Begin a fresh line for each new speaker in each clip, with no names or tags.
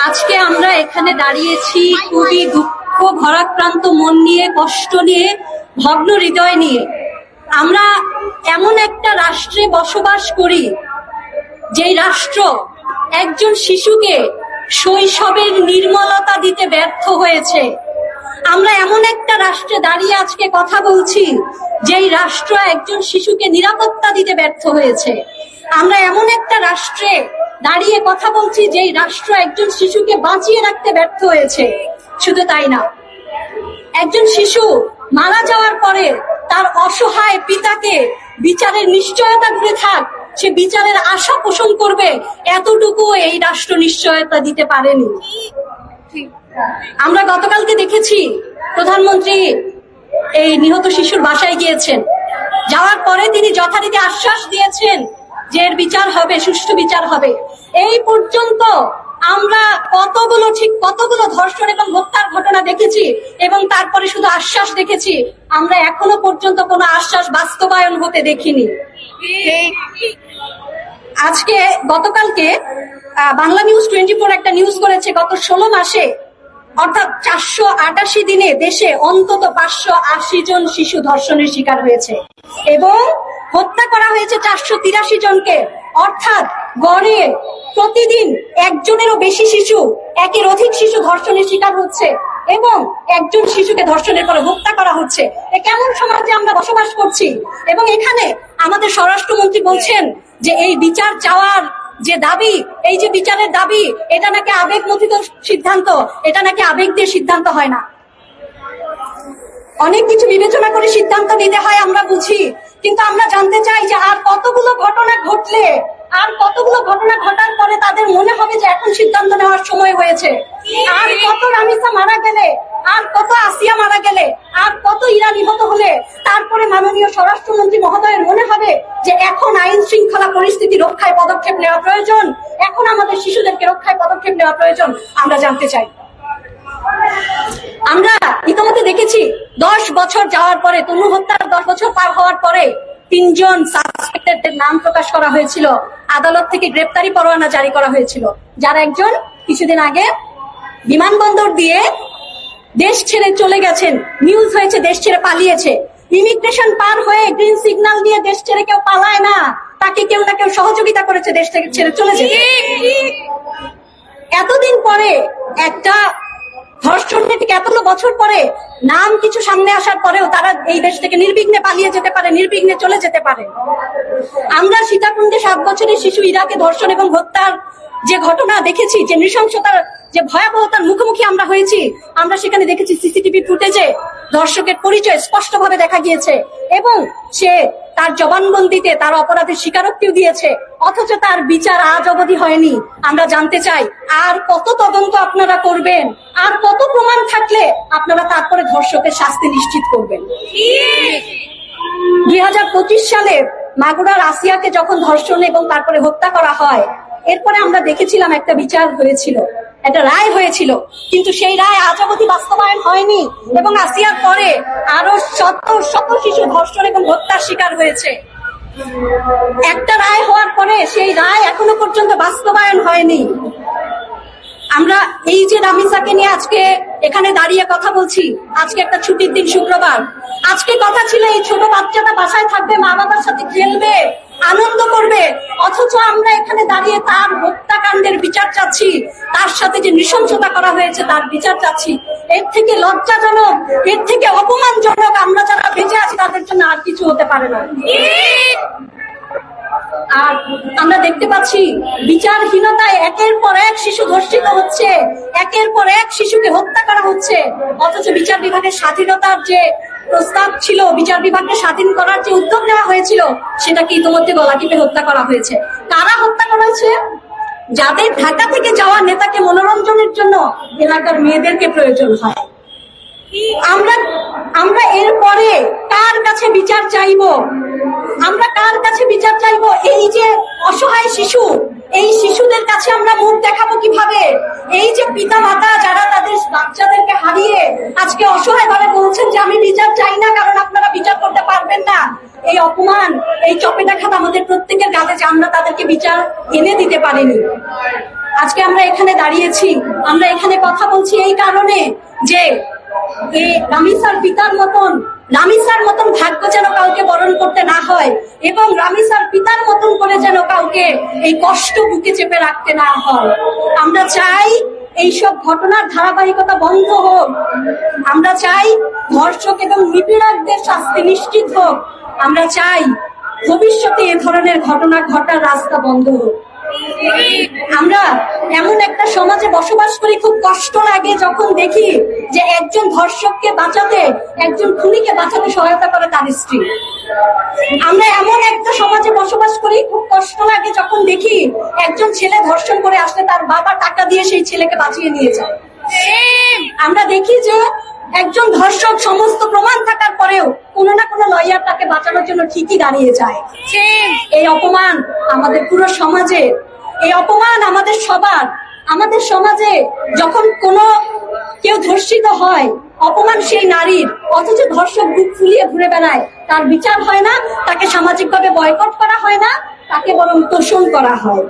আজকে আমরা এখানে দাঁড়িয়েছি খুবই দুঃখ ভারাক্রান্ত মন নিয়ে, কষ্ট নিয়ে, ভগ্ন হৃদয় নিয়ে। আমরা এমন একটা রাষ্ট্রে বসবাস করি যেই রাষ্ট্র একজন শিশুকে শৈশবের নির্মলতা দিতে ব্যর্থ হয়েছে। আমরা এমন একটা রাষ্ট্রে দাঁড়িয়ে আজকে কথা বলছি যেই রাষ্ট্র একজন শিশুকে নিরাপত্তা দিতে ব্যর্থ হয়েছে। আমরা এমন একটা রাষ্ট্রে দাঁড়িয়ে কথা বলছি যেই রাষ্ট্র একজন শিশুকে বাঁচিয়ে রাখতে ব্যর্থ হয়েছে। শুধু তাই না, একজন শিশু মারা যাওয়ার পরে তার অসহায় পিতাকে বিচারের নিশ্চয়তা দূরে থাক, সে বিচারের আশা পোষণ করবে, এতটুকু এই রাষ্ট্র নিশ্চয়তা দিতে পারেনি। আমরা গতকালকে দেখেছি প্রধানমন্ত্রী এই নিহত শিশুর বাসায় গিয়েছেন। যাওয়ার পরে তিনি যথারীতি আশ্বাস দিয়েছেন যে এর বিচার হবে, সুষ্ঠু বিচার হবে। এই পর্যন্ত আমরা কতগুলো ধর্ষণ এবং হত্যার ঘটনা দেখেছি এবং তারপরে শুধু আশ্বাস দেখেছি। আমরা এখনো পর্যন্ত কোনো আশ্বাস বাস্তবায়ন হতে দেখিনি। গতকালকে বাংলা নিউজ 24 একটা নিউজ করেছে, গত 16 মাসে অর্থাৎ 488 দিনে দেশে অন্তত 580 জন শিশু ধর্ষণের শিকার হয়েছে এবং হত্যা করা হয়েছে 483 জনকে। অর্থাৎ গড়ে প্রতিদিন একজনেরও বেশি শিশু, একের অধিক শিশু ধর্ষণের শিকার হচ্ছে এবং একজন শিশুকে ধর্ষণের পরে হত্যা করা হচ্ছে। কেমন সমাজে আমরা বসবাস করছি? এবং এখানে আমাদের স্বরাষ্ট্রমন্ত্রী বলছেন যে এই বিচার চাওয়ার যে দাবি, এই যে বিচারের দাবি, এটা নাকি আবেগমথিত সিদ্ধান্ত, এটা নাকি আবেগ দিয়ে সিদ্ধান্ত হয় না। অনেক কিছু বিবেচনা করে সিদ্ধান্ত নিতে হয়, আমরা বুঝি, কিন্তু আমরা জানতে চাই যে আর কতগুলো ঘটনা ঘটলে, আর কতগুলো ঘটনা ঘটার পরে তাদের মনে হবে যে এখন সিদ্ধান্ত নেওয়ার সময় হয়েছে। আর কত রামিসা মারা গেলে, আর কত আসিয়া মারা গেলে, আর কত ইরা নিহত হলে তারপরে মাননীয় স্বরাষ্ট্রমন্ত্রী মহোদয়ের মনে হবে যে এখন আইন শৃঙ্খলা পরিস্থিতি রক্ষায় পদক্ষেপ নেওয়া প্রয়োজন, এখন আমাদের শিশুদেরকে রক্ষায় পদক্ষেপ নেওয়া প্রয়োজন। আমরা জানতে চাই। আমরা ইতিমধ্যে দেখেছি 10 বছর যাওয়ার পরে, তনু হত্যার 10 বছর পার হওয়ার পরে 3 জন সাসপেক্টেডদের নাম প্রকাশ করা হয়েছিল, আদালত থেকে গ্রেপ্তারি পরোয়ানা জারি করা হয়েছিল, যার একজন কিছুদিন আগে বিমানবন্দর দিয়ে দেশ ছেড়ে চলে গেছেন। নিউজ হয়েছে দেশ ছেড়ে পালিয়েছে। ইমিগ্রেশন পার হয়ে গ্রিন সিগন্যাল দিয়ে দেশ ছেড়ে কেউ পালায় না, তাকে কেউ না কেউ সহযোগিতা করেছে দেশ থেকে ছেড়ে চলে যেতে। এতদিন পরে একটা ধর্ষণ থেকে এতগুলো বছর পরে নাম কিছু সামনে আসার পরেও তারা এই দেশ থেকে নির্বিঘ্নে পালিয়ে যেতে পারে, নির্বিঘ্নে চলে যেতে পারে। আমরা সীতাকুণ্ডে 7 বছরের শিশু ইরাকে ধর্ষণ এবং হত্যার যে ঘটনা দেখেছি, যে নৃশংসতার যে ভয়াবহতার মুখোমুখি আমরা হয়েছি, আমরা সেখানে দেখেছি সিসিটিভি ফুটেজে ধর্ষকের পরিচয় স্পষ্টভাবে দেখা গিয়েছে এবং সে তার জবানবন্দিতে তার অপরাধের স্বীকারোক্তিও দিয়েছে, অথচ তার বিচার আজ অবধি হয়নি। আমরা জানতে চাই আর কত তদন্ত আপনারা করবেন, আর কত প্রমাণ থাকলে আপনারা তারপরে ধর্ষকের শাস্তি নিশ্চিত করবেন। 2025 সালে মাগুরার আসিয়াকে যখন ধর্ষণ এবং তারপরে হত্যা করা হয়, এরপরে আমরা দেখেছিলাম একটা বিচার হয়েছিল, একটা রায় হয়েছিল, কিন্তু সেই রায় আজ অবধি বাস্তবায়ন হয়নি এবং আসিয়ার পরে আরো শত শিশু ধর্ষণ এবং হত্যার শিকার হয়েছে। একটা রায় হওয়ার পরে সেই রায় এখনো পর্যন্ত বাস্তবায়ন হয়নি। আমরা এই যে রামিসাকে নিয়ে আজকে এখানে দাঁড়িয়ে কথা বলছি, আজকে একটা ছুটির দিন, শুক্রবার। আজকে কথা ছিল এই ছোট বাচ্চাটা বাসায় থাকবে, মা বাবার সাথে খেলবে, আনন্দ করবে, অথচ আমরা এখানে দাঁড়িয়ে তার হত্যাকাণ্ডের বিচার চাচ্ছি, তার সাথে যে নৃশংসতা করা হয়েছে তার বিচার চাচ্ছি। এর থেকে লজ্জাজনক, এর থেকে অপমানজনক আমরা যারা বেঁচে আছি তাদের জন্য আর কিছু হতে পারে না। আর আমরা দেখতে পাচ্ছি বিচারহীনতায় একের পর এক শিশু ধর্ষিত হচ্ছে, একের পর এক শিশুকে হত্যা করা হচ্ছে, অথচ বিচার বিভাগের স্বাধীনতার যে প্রস্তাব ছিল, বিচার বিভাগকে স্বাধীন করার যে উদ্যোগ নেওয়া হয়েছিল, সেটাকে ইতিমধ্যে গলা টিপে হত্যা করা হয়েছে। কারা হত্যা করা হয়েছে? যাদের ঢাকা থেকে যাওয়া নেতাকে মনোরঞ্জনের জন্য এলাকার মেয়েদেরকে প্রয়োজন হয়। আমরা এরপরে কার কাছে বিচার চাইবো? আমরা কার কাছে বিচার চাইবো? এই যে অসহায় শিশু, এই শিশুদের কাছে আমরা মুখ দেখাবো কিভাবে? এই যে পিতা মাতা যারা তাদের বাচ্চাদেরকে হারিয়ে আজকে অসহায় ভাবে বলছেন যে আমি বিচার চাই না কারণ আপনারা বিচার করতে পারবেন না, এই অপমান, এই চপেটাঘাত আমাদের প্রত্যেকের গালে যে আমরা তাদেরকে বিচার এনে দিতে পারিনি। আজকে আমরা এখানে দাঁড়িয়েছি, আমরা এখানে কথা বলছি এই কারণে যে এই রামিসার পিতার মতন ভাগ্য যেন কাউকে বরণ করতে না হয়, এবং রামিসার পিতার মতন করে যেন কাউকে এই কষ্ট বুকে চেপে রাখতে না হয়। আমরা চাই এইসব ঘটনার ধারাবাহিকতা বন্ধ হোক। আমরা চাই ধর্ষক এবং নিপীড়কদের শাস্তি নিশ্চিত হোক। আমরা চাই ভবিষ্যতে এ ধরনের ঘটনা ঘটার রাস্তা বন্ধ হোক। আমরা এমন একটা সমাজে বসবাস করি, খুব কষ্ট লাগে যখন দেখি যে একজন ধর্ষককে বাঁচাতে, একজন খুনিকে বাঁচাতে সহায়তা করে তার স্ত্রী। আমরা এমন একটা সমাজে বসবাস করি, খুব কষ্ট লাগে যখন দেখি একজন ছেলে ধর্ষণ করে আসলে তার বাবা টাকা দিয়ে সেই ছেলেকে বাঁচিয়ে নিয়ে যায়। আমরা দেখি যে একজন ধর্ষক সমস্ত প্রমাণ থাকার পরেও কোনো না কোনো লয়ার তাকে বাঁচানোর জন্য ঠিকই দাঁড়িয়ে যায়। এই অপমান আমাদের পুরো সমাজে, এই অপমান আমাদের সবার। আমাদের সমাজে যখন কোনো কেউ ধর্ষিত হয়, অপমান সেই নারীর, অথচ ধর্ষক বুক ফুলিয়ে ঘুরে বেড়ায়, তার বিচার হয় না, তাকে সামাজিকভাবে বয়কট করা হয় না, তাকে বরং তোষণ করা হয়।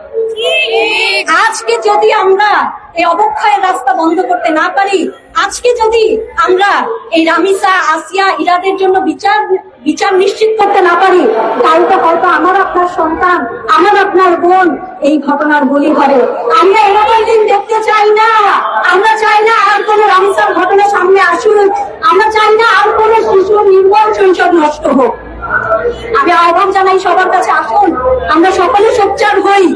আজকে যদি আমরা এই অবক্ষয়ের রাস্তা বন্ধ করতে না পারি, আজকে যদি আমরা এই রামিসা, আসিয়া, ইরাদের জন্য বিচার নিশ্চিত করতে না পারি, কালকে হয়তো আমার আপনার সন্তান, আমার আপনার বোন এই ঘটনার বলি হবে। আমরা এরকম দিন দেখতে চাই না। আমরা চাই না আর কোনো রামিসার ঘটনা সামনে আসুক। আমরা চাই না আর কোনো শিশুর নির্মল শৈশব নষ্ট হোক। আমি আহ্বান জানাই সবার কাছে, আসুন আমরা সকলে সোচ্চার হই।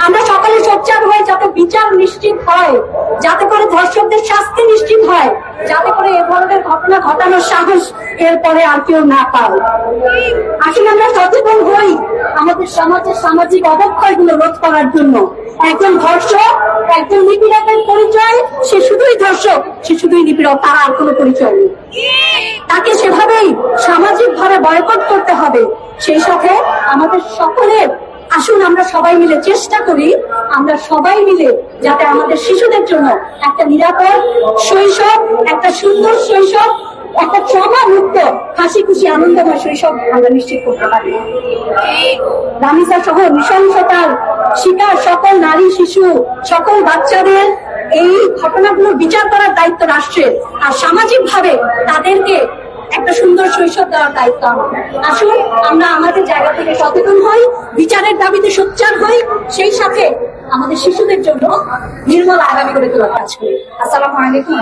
আমরা সকলে সোচ্চার হই যাতে বিচার নিশ্চিত হয়, যাতে করে ধর্ষকদের শাস্তি নিশ্চিত হয়, যাতে করে এ ধরনের ঘটনা ঘটানোর সাহস এরপরে আর কেউ না পায়। আসলে আমরা সচেতন হই আমাদের সমাজের সামাজিক অবক্ষয়গুলো রোধ করার জন্য। একজন ধর্ষক, একজন নিপীড়কের পরিচয় সে শুধুই ধর্ষক, সে শুধুই নিপীড়ক, তার আর কোনো পরিচয় নেই। তাকে সেভাবেই সামাজিক ভাবে বয়কট করতে হবে। সেই সাথে আমাদের সকলের, আসুন আমরা সবাই মিলে চেষ্টা করি, আমরা সবাই মিলে যাতে আমাদের শিশুদের জন্য একটা নিরাপদ শৈশব, একটা সুন্দর শৈশব, একটা ট্রমা মুক্ত, হাসি খুশি আনন্দময় শৈশব আমরা নিশ্চিত করতে পারি। রামিসা সহ নৃশংসতার শিকার সকল নারী, শিশু, সকল বাচ্চাদের এই ঘটনাগুলোর বিচার করার দায়িত্ব রাষ্ট্রের, আর সামাজিক ভাবে তাদেরকে একটা সুন্দর শৈশব দেওয়ার দায়িত্ব আমাদের। আসুন আমরা আমাদের জায়গা থেকে সচেতন হই, বিচারের দাবিতে সোচ্চার হই, সেই সাথে আমাদের শিশুদের জন্য নির্মল আগামী করে তোলার কাজ করি। আসসালামু আলাইকুম।